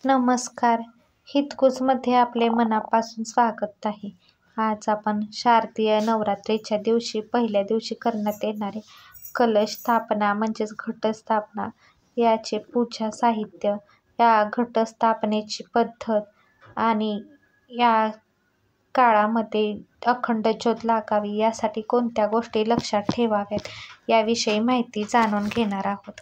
नमस्कार. हितगुजमध्ये आपले मनापासून स्वागत आहे. आज आपण शारदीय नवरात्रीच्या दिवशी पहिल्या दिवशी करण्यात येणारे कलश स्थापना म्हणजेच घटस्थापना याचे पूजा साहित्य, या घटस्थापनेची पद्धत आणि या काळामध्ये अखंड ज्योत लागावी यासाठी कोणत्या गोष्टी लक्षात ठेवाव्यात याविषयी माहिती जाणून घेणार आहोत.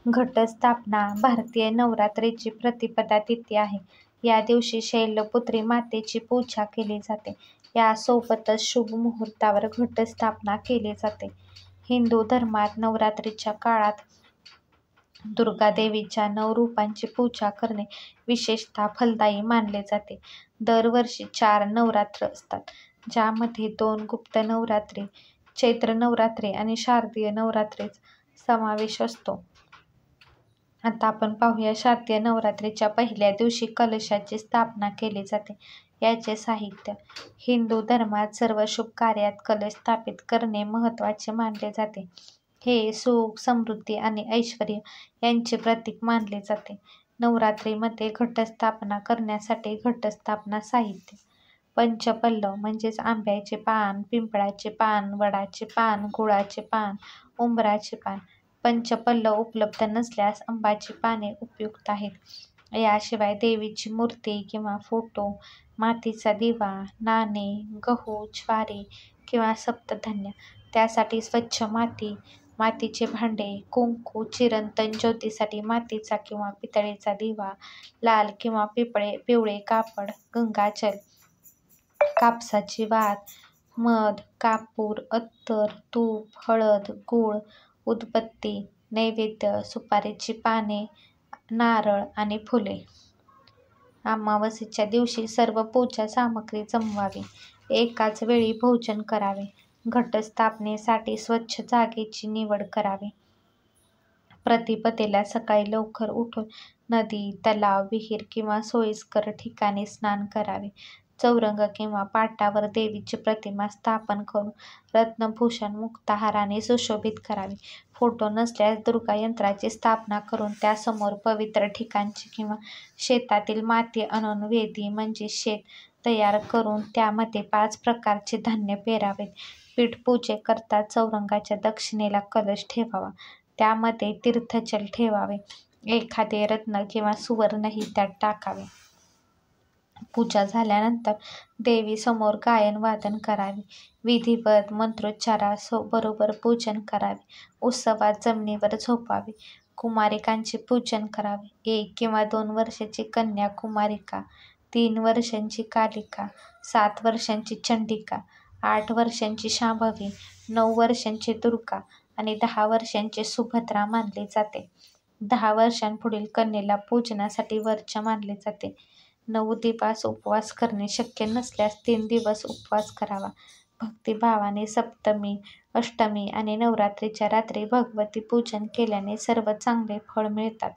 घटस्थापना भारतीय नवरात्रीची प्रतिपदा तिथी आहे. या दिवशी शैलपुत्री मातेची पूजा केली जाते. यासोबतच शुभ मुहूर्तावर घटस्थापना केली जाते. हिंदू धर्मात नवरात्रीच्या काळात दुर्गा देवीच्या 9 रूपांची पूजा करणे विशेषतः फलदायी मानले जाते. दरवर्षी 4 नवरात्र असतात, ज्यामध्ये 2 गुप्त नवरात्री, चैत्र नवरात्री आणि शारदीय नवरात्रीचा समावेश असतो. आता आपण पाहूया शारदीय नवरात्रीच्या पहिल्या दिवशी कलशाची स्थापना केली जाते. याचे साहित्य. हिंदू धर्मात सर्व शुभ कार्यात कलश स्थापित करणे महत्त्वाचे मानले जाते. हे सुख, समृद्धी आणि ऐश्वर्य यांचे प्रतीक मानले जाते. नवरात्रीमध्ये घटस्थापना करण्यासाठी घटस्थापना साहित्य. पंचपल्लव म्हणजेच आंब्याचे पान, पिंपळाचे पान, वडाचे पान, गुळाचे पान, उंबराचे पान. पंचपल्लव उपलब्ध नसल्यास आंब्याची पाने उपयुक्त आहेत. याशिवाय देवीची मूर्ती किंवा फोटो, मातीचा दिवा, नाणे, गहू, ज्वारी किंवा सप्तधान्य. त्यासाठी स्वच्छ माती, मातीचे भांडे, कुंकू, चिरंतन ज्योतीसाठी मातीचा किंवा पितळेचा दिवा, लाल किंवा पिवळे कापड, गंगाजल, कापसाची वात, मध, कापूर, अत्तर, तूप, हळद, गूळ, उदबत्ती, नैवेद्य, सुपारीची पाने, नारळ आणि फुले. अमावस्येच्या दिवशी सर्व पूजा सामग्री जमवावी. एकाच वेळी भोजन करावे. घटस्थापनेसाठी स्वच्छ जागेची निवड करावी. प्रतिपदेला सकाळी लवकर उठून नदी, तलाव, विहीर किंवा सोयीस्कर ठिकाणी स्नान करावे. चौरंग किंवा पाटावर देवीची प्रतिमा स्थापन करून रत्नभूषण मुक्ताहाराने सुशोभित करावी. फोटो नसल्यास दुर्गा यंत्राची स्थापना करून त्यासमोर पवित्र ठिकाणची किंवा शेतातील माती आणून वेदी म्हणजे शेत तयार करून त्यामध्ये 5 प्रकारचे धान्य पेरावेत. पीठपूजेकरता चौरंगाच्या दक्षिणेला कलश ठेवावा. त्यामध्ये तीर्थजल ठेवावे. एखादे रत्न किंवा सुवर्णही त्यात टाकावे. पूजा झाल्यानंतर देवीसमोर गायन वादन करावे. विधिवत मंत्रोच्चाराबरोबर पूजन करावे. उत्सवात जमिनीवर झोपावे. कुमारिकांचे पूजन करावे. 1 किंवा 2 वर्षाची कन्या कुमारिका, 3 वर्षांची कालिका, 7 वर्षांची चंडिका, 8 वर्षांची शांभवी, 9 वर्षांची दुर्गा आणि 10 वर्षांची सुभद्रा मानले जाते. 10 वर्षांपुढील कन्येला पूजनासाठी वर्ज्य मानले जाते. 9 दिवस उपवास करणे शक्य नसल्यास 3 दिवस उपवास करावा. भक्तिभावाने सप्तमी, अष्टमी आणि नवरात्रीच्या रात्री भगवती पूजन केल्याने सर्व चांगले फळ मिळतात.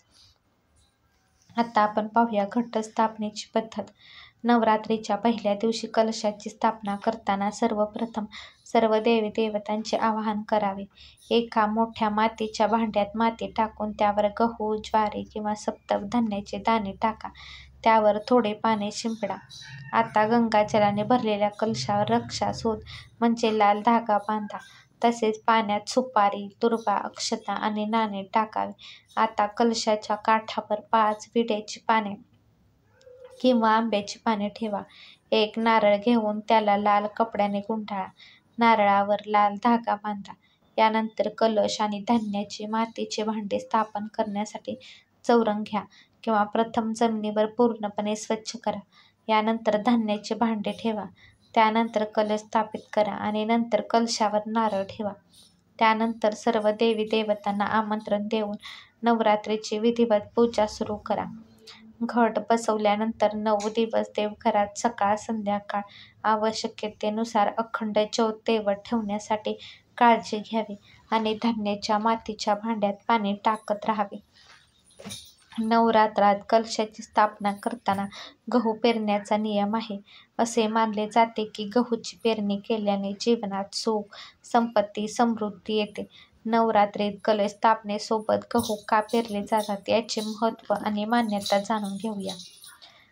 आता आपण पाहूया घटस्थापनेची पद्धत. नवरात्रीच्या पहिल्या दिवशी कलशाची स्थापना करताना सर्वप्रथम सर्व देवी देवतांचे आवाहन करावे. एका मोठ्या मातीच्या भांड्यात माती टाकून त्यावर गहू, ज्वारी किंवा सप्तधान्याचे दाणे टाका. त्यावर थोडे पाणी शिंपडा. आता गंगाजलाने भरलेल्या कलशावर रक्षासूत म्हणजे लाल धागा बांधा. तसेच पाण्यात सुपारी, दुर्वा, अक्षता आणि नाणे टाकावे. आता कलशाच्या काठावर 5 विड्याची पाने किंवा आंब्याची पाने ठेवा. एक नारळ घेऊन त्याला लाल कपड्याने गुंडाळा. नारळावर लाल धागा बांधा. यानंतर कलश आणि धान्याचे मातीचे भांडे स्थापन करण्यासाठी चौरंग घ्या किंवा प्रथम जमिनीवर पूर्णपणे स्वच्छ करा. यानंतर धान्याचे भांडे ठेवा. त्यानंतर कलश स्थापित करा आणि नंतर कलशावर नारळ ठेवा. त्यानंतर सर्व देवी देवतांना आमंत्रण देऊन नवरात्रीची विधिवत पूजा सुरू करा. घट बसवल्यानंतर 9 दिवस देवघरात सकाळ संध्याकाळ आवश्यकतेनुसार अखंड ज्योत तेवत ठेवण्यासाठी काळजी घ्यावी आणि धान्याच्या मातीच्या भांड्यात पाणी टाकत राहावे. नवरात्रात कलशाची स्थापना करताना गहू पेरण्याचा नियम आहे. असे मानले जाते की गहूची पेरणी केल्याने जीवनात सुख, संपत्ती, समृद्धी येते. नवरात्रीत कलश स्थापनेसोबत गहू का पेरले जातात याचे महत्त्व आणि मान्यता जाणून घेऊया.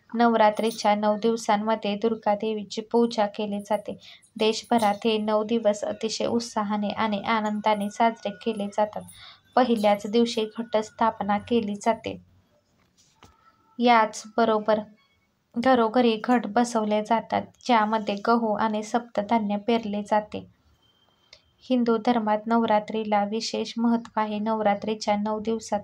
नवरात्रीच्या 9 दिवसांमध्ये दुर्गा देवीची पूजा केली जाते. देशभरात हे 9 दिवस अतिशय उत्साहाने आणि आनंदाने साजरे केले जातात. पहिल्याच दिवशी घटस्थापना केली जाते. याचबरोबर घरोघरी घट बसवले जातात, ज्यामध्ये गहू आणि सप्तधान्य पेरले जाते. हिंदू धर्मात नवरात्रीला विशेष महत्त्व आहे. नवरात्रीच्या 9 दिवसात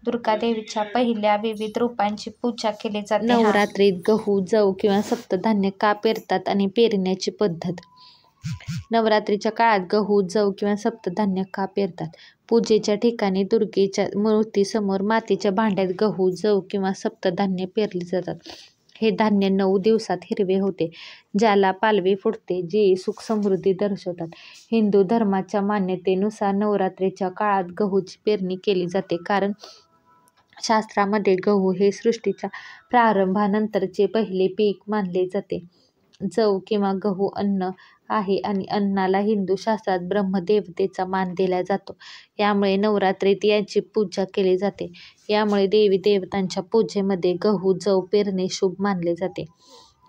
दुर्गा देवीच्या पहिल्या विविध रूपांची पूजा केली जाते. नवरात्रीत गहू, जव किंवा सप्तधान्य का पेरतात आणि पेरण्याची पद्धत. नवरात्रीच्या काळात गहू, जव किंवा सप्तधान्य का पेरतात? पूजेच्या ठिकाणी दुर्गेच्या मूर्तीसमोर मातीच्या भांड्यात गहू, जव किंवा सप्तधान्य पेरले जातात. हे धान्य 9 दिवसात हिरवे होते, ज्याला पालवी फुटते, जी सुख समृद्धी दर्शवतात. हिंदू धर्माच्या मान्यतेनुसार नवरात्रीच्या काळात गहूची पेरणी केली जाते, कारण शास्त्रामध्ये गहू हे सृष्टीच्या प्रारंभानंतरचे पहिले पीक मानले जाते. जव किंवा गहू अन्न आहे आणि अन्नाला हिंदू शास्त्रात ब्रह्मदेवतेचा मान दिला जातो. यामुळे नवरात्रीत याची पूजा केली जाते. यामुळे देवी देवतांच्या पूजेमध्ये गहू, जव पेरणे शुभ मानले जाते.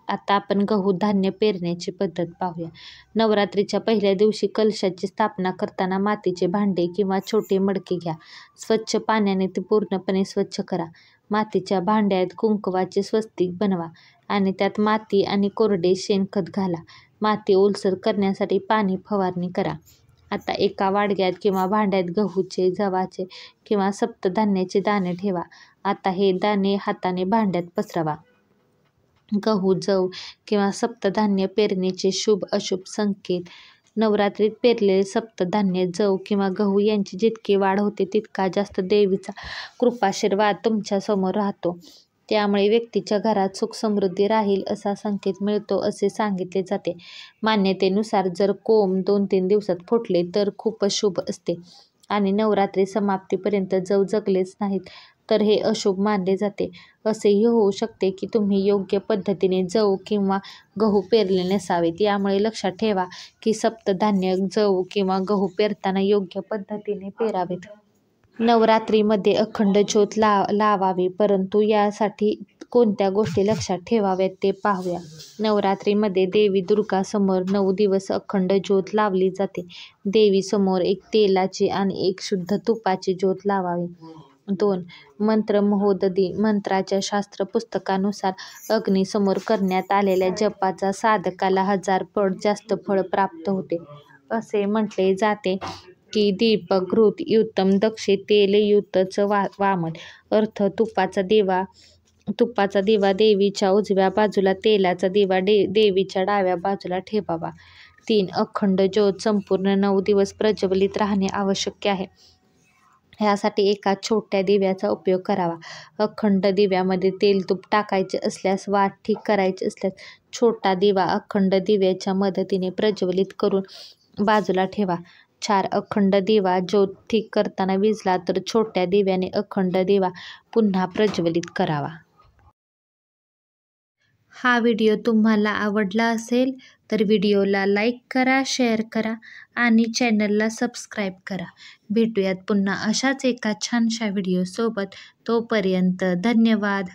आता आपण गहू धान्य पेरण्याची पद्धत पाहूया. नवरात्रीच्या पहिल्या दिवशी कलशाची स्थापना करताना मातीचे भांडे किंवा छोटे मडके घ्या. स्वच्छ पाण्याने ते पूर्णपणे स्वच्छ करा. मातीच्या भांड्यात कुंकवाचे स्वस्तिक बनवा आणि त्यात माती आणि कोरडे शेणखत घाला. माती ओलसर करण्यासाठी पाणी फवारणी करा. आता एका वाडग्यात किंवा भांड्यात गहूचे, जवाचे किंवा सप्तधान्याचे दाणे ठेवा. आता हे दाणे हाताने भांड्यात पसरवा. गहू, जव किंवा सप्तधान्य पेरणीचे शुभ अशुभ संकेत. नवरात्रीत पेरलेले सप्तधान्य, जव किंवा गहू यांची जितकी वाढ होते तितका जास्त देवीचा कृपाशीर्वाद तुमच्यासमोर राहतो. त्यामुळे व्यक्तीच्या घरात सुख समृद्धी राहील असा संकेत मिळतो असे सांगितले जाते. मान्यतेनुसार जर कोंब 2-3 दिवसात फुटले तर खूपच शुभ असते आणि नवरात्री समाप्तीपर्यंत जव जगलेच नाहीत तर हे अशुभ मानले जाते. असेही होऊ शकते की तुम्ही योग्य पद्धतीने जव किंवा गहू पेरले नसावेत. यामुळे लक्षात ठेवा की सप्तधान्य, जव किंवा गहू पेरताना योग्य पद्धतीने पेरावेत. नवरात्रीमध्ये अखंड ज्योत लावावी, परंतु यासाठी कोणत्या गोष्टी लक्षात ठेवाव्यात ते पाहूया. नवरात्रीमध्ये देवी दुर्गासमोर 9 दिवस अखंड ज्योत लावली जाते. देवीसमोर एक तेलाची आणि एक शुद्ध तुपाची ज्योत लावावी. 2. मंत्र महोदधी. मंत्राच्या शास्त्र पुस्तकानुसार अग्नीसमोर करण्यात आलेल्या जपाचा साधकाला 1000 पट जास्त फळ प्राप्त होते. असे म्हटले जाते की दीपक घृत युतम दक्षे तेल युतच वामन. अर्थ तुपाचा दिवा देवीच्या उजव्या बाजूला, तेलाचा दिवा देवीच्या डाव्या बाजूला ठेवावा. 3. अखंड ज्योत संपूर्ण 9 दिवस प्रज्वलित राहणे आवश्यक आहे. यासाठी एका छोट्या दिव्याचा उपयोग करावा. अखंड दिव्यामध्ये तेल तूप टाकायचे असल्यास वा ठीक करायचे असल्यास छोटा दिवा अखंड दिव्याच्या मदतीने प्रज्वलित करून बाजूला ठेवा. 4. अखंड दिवा ज्योत ठीक करताना विझला तर छोट्या दिव्याने अखंड दिवा पुन्हा प्रज्वलित करावा. हा व्हिडिओ तुम्हाला आवडला असेल तर व्हिडिओला लाईक करा, शेअर करा आणि चॅनलला सबस्क्राईब करा. भेटूयात पुन्हा अशाच एका छानशा व्हिडिओसोबत. तोपर्यंत धन्यवाद.